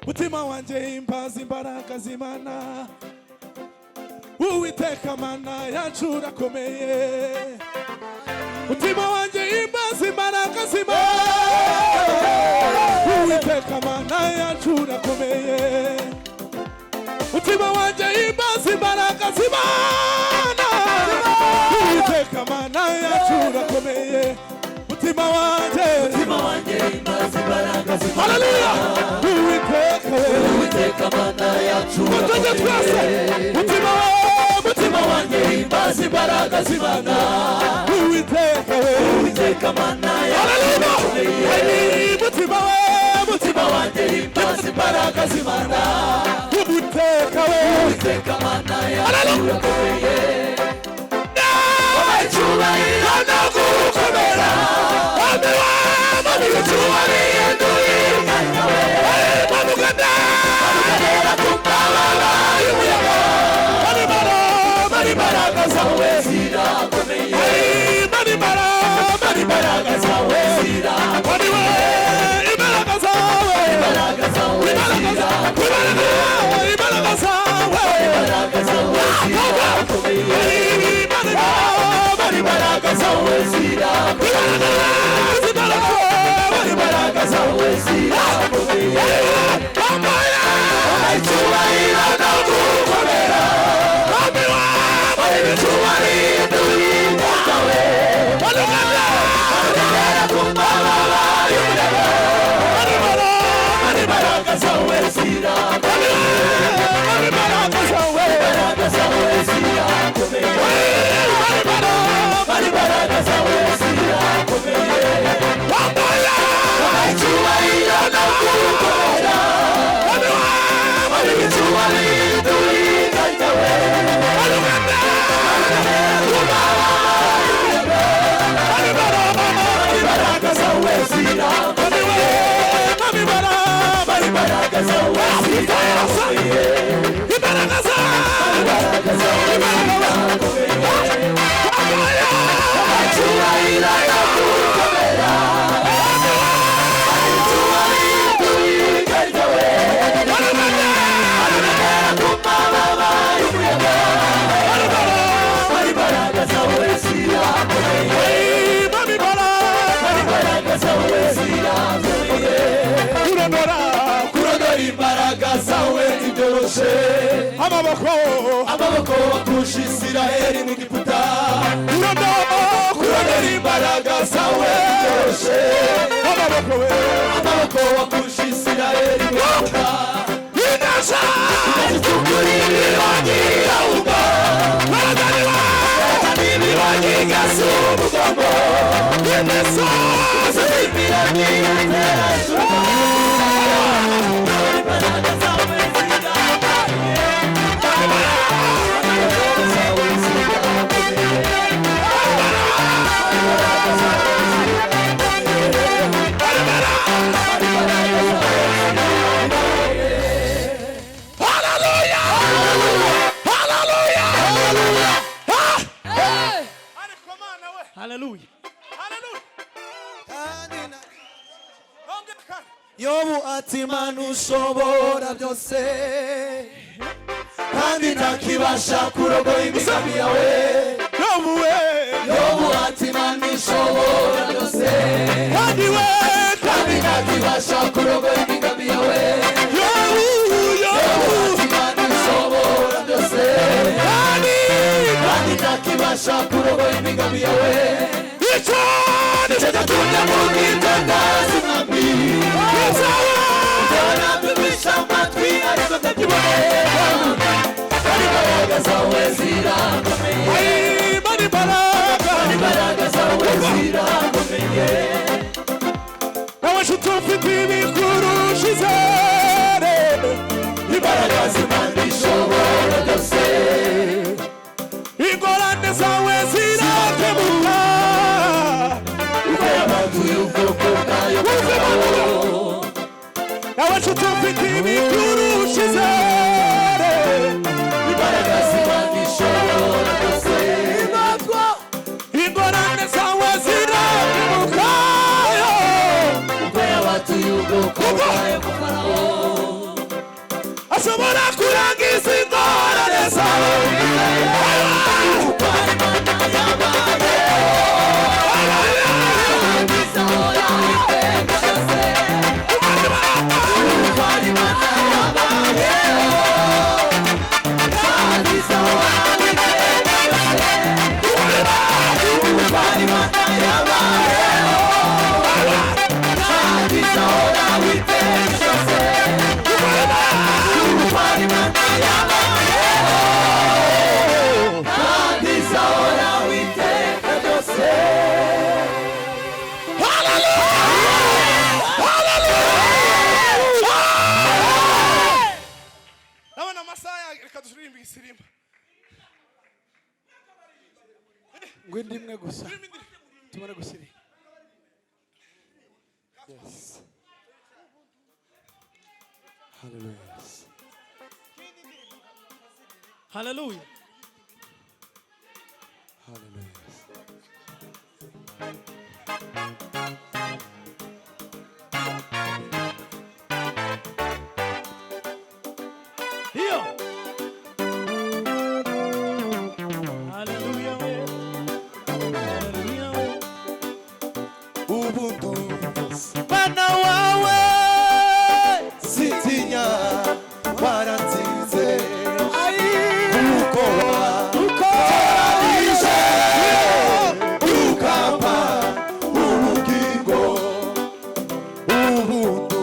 mutima wanje imbaza imbaraga z'Imana Uwiteka Mana yacu urakomeye mutima wanje imbaza imbaraga z'Imana Uwiteka Mana yacu urakomeye mutima wanje imbaza imbaraga z'Imana Uwiteka Mana yacu urakomeye mutima wanje imbaza imbaraga z'Imana Hallelujah Uwiteka Mana yacu urakomeye mutima wanje imbaza imbaraga z'Imana Uwiteka Mana yacu urakomeye mutima wanje imbaza imbaraga z'Imana Uwiteka Mana yacu urakomeye Icyubahiro no gukomera icyubahiro duhinganye manugana ku mababa y'umuyaga mari imbaraga zawe zirakomeye mari imbaraga zawe zirakomeye imbaraga zawe imbaraga zawe zirakomeye imbaraga zawe zirakomeye icyubahiro no gukomera icyubahiro duhimbawe manugana ku mababa y'umuyaga imbaraga zawe zirakomeye imbaraga zawe zirakomeye imbaraga zawe zirakomeye icyubahiro no gukomera icyubahiro duhinganye imbaraga zawe zirakomeye imbaraga zawe zirakomeye imbaraga zawe zirakomeye icyubahiro no gukomera icyubahiro duhinganye ku mababa y'umuyaga imbaraga zawe zirakomeye imbaraga zawe zirakomeye kurondora imbaraga zawe ntibyoroshe amaboko wakusha Isiraheli mu Egiputa kurondora imbaraga zawe ntibyoroshe amaboko wakusha Isiraheli mu Egiputa inasha tukurira uba nibiwagiga sumugongo inasa zibiraniye imbaraga zawe Yobu ati Mana ushobora byose kandi ntakibasha kurogoya imigambi yawe Yobu ati Mana ushobora byose kandi ntakibasha kurogoya imigambi yawe Yobu ati Mana ushobora byose kandi ntakibasha kurogoya imigambi yawe icyo gitumye mu bwitangaza mwami Narabimisha amatwi ariko ndakibonera imbaraga zawe zirakomeye imbaraga zawe zirakomeye abashuti ufite ibikurusha izere imbaraga z'Imana ishobora byose ingorane zawe zirakemuka uko yabatuye ubwoko bwayo abashuti ufite ibikurusha izere imbaraga z'Imana ishobora byose ingorane zawe zirakemuka uko yabatuye ubwoko ashobora kurangiza ingorane zawe. Gwindimwe gusa tumara gusiri. Yes. Hallelujah. Hallelujah. Hallelujah. Here. Hallelujah. Hallelujah. Ubuntu Bana wawe sitinya waranzize ai uko toranije ukapa ubugingo. Ubuntu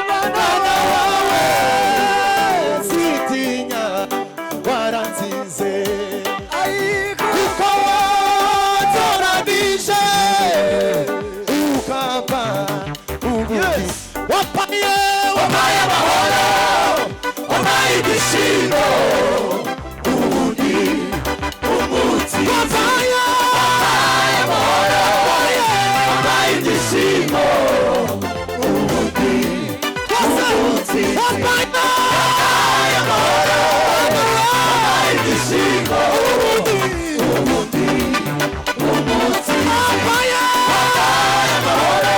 bana wawe sitinya waranzize uko toranije ukapa ubugingo. wapaye amahoro wapaye igishimo Ubundi umunsi wapaye amahoro wapaye igishimo ubundi umunsi wapaye amahoro wapaye igishimo ubundi umunsi wapaye amahoro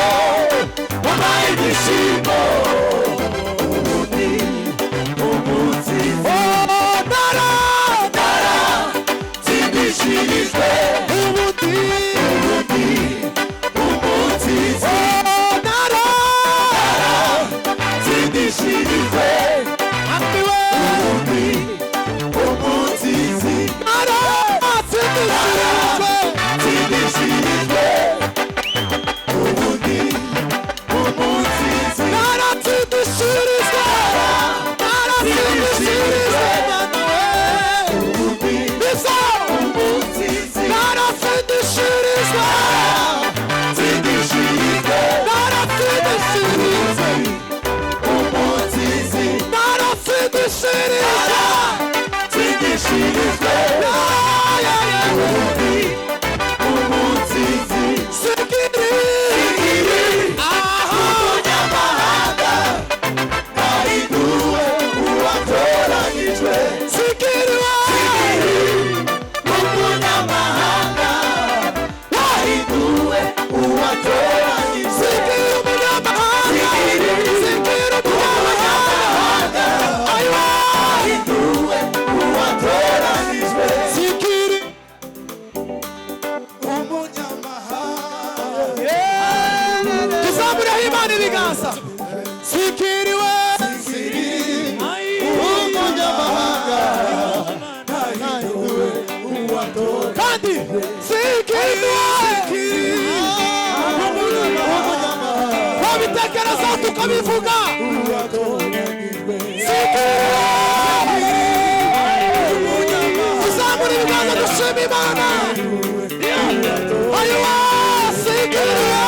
wapaye igishimo ubundi umunsi dara zindishirijwe ubundi ubundi umunsi dara zindishirijwe ambiwe ubundi umunsi dara zindishirijwe zindishirijwe ubundi umunsi dara zindishirijwe dara zindishirijwe ubundi bisa umunsi dara zindishirijwe zindishirijwe dara zindishirijwe umunsi dara zindishirijwe zindishirijwe ubundi umunsi sikiri aha umunyamahanga ahinduwe uwatoranyijwe. sikiri Umunyamahanga ahinduwe uwatoranyijwe. sikiri umunyamahanga sikiri umunyamahanga ayiwa Ahinduwe uwatoranyijwe. sikiri Umunyamahanga tuzamuraho Imana ibiganza sikiriwe umunyamahanga ahinduwe uwatoranyijwe. kandi sikiriwe wabitekereza tukabivuga tuzamura ibiganza dushima Imana ayiwa sikiriwe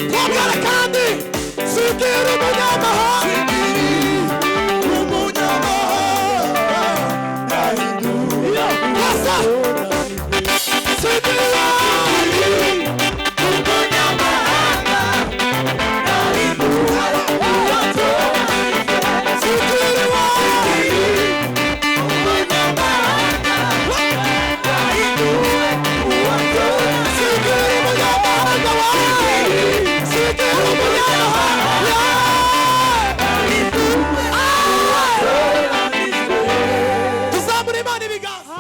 twongera kandi sikiri umunyamahanga Basa sikiriwe sikiri umunyamahanga wawe sikiri imana ibiganza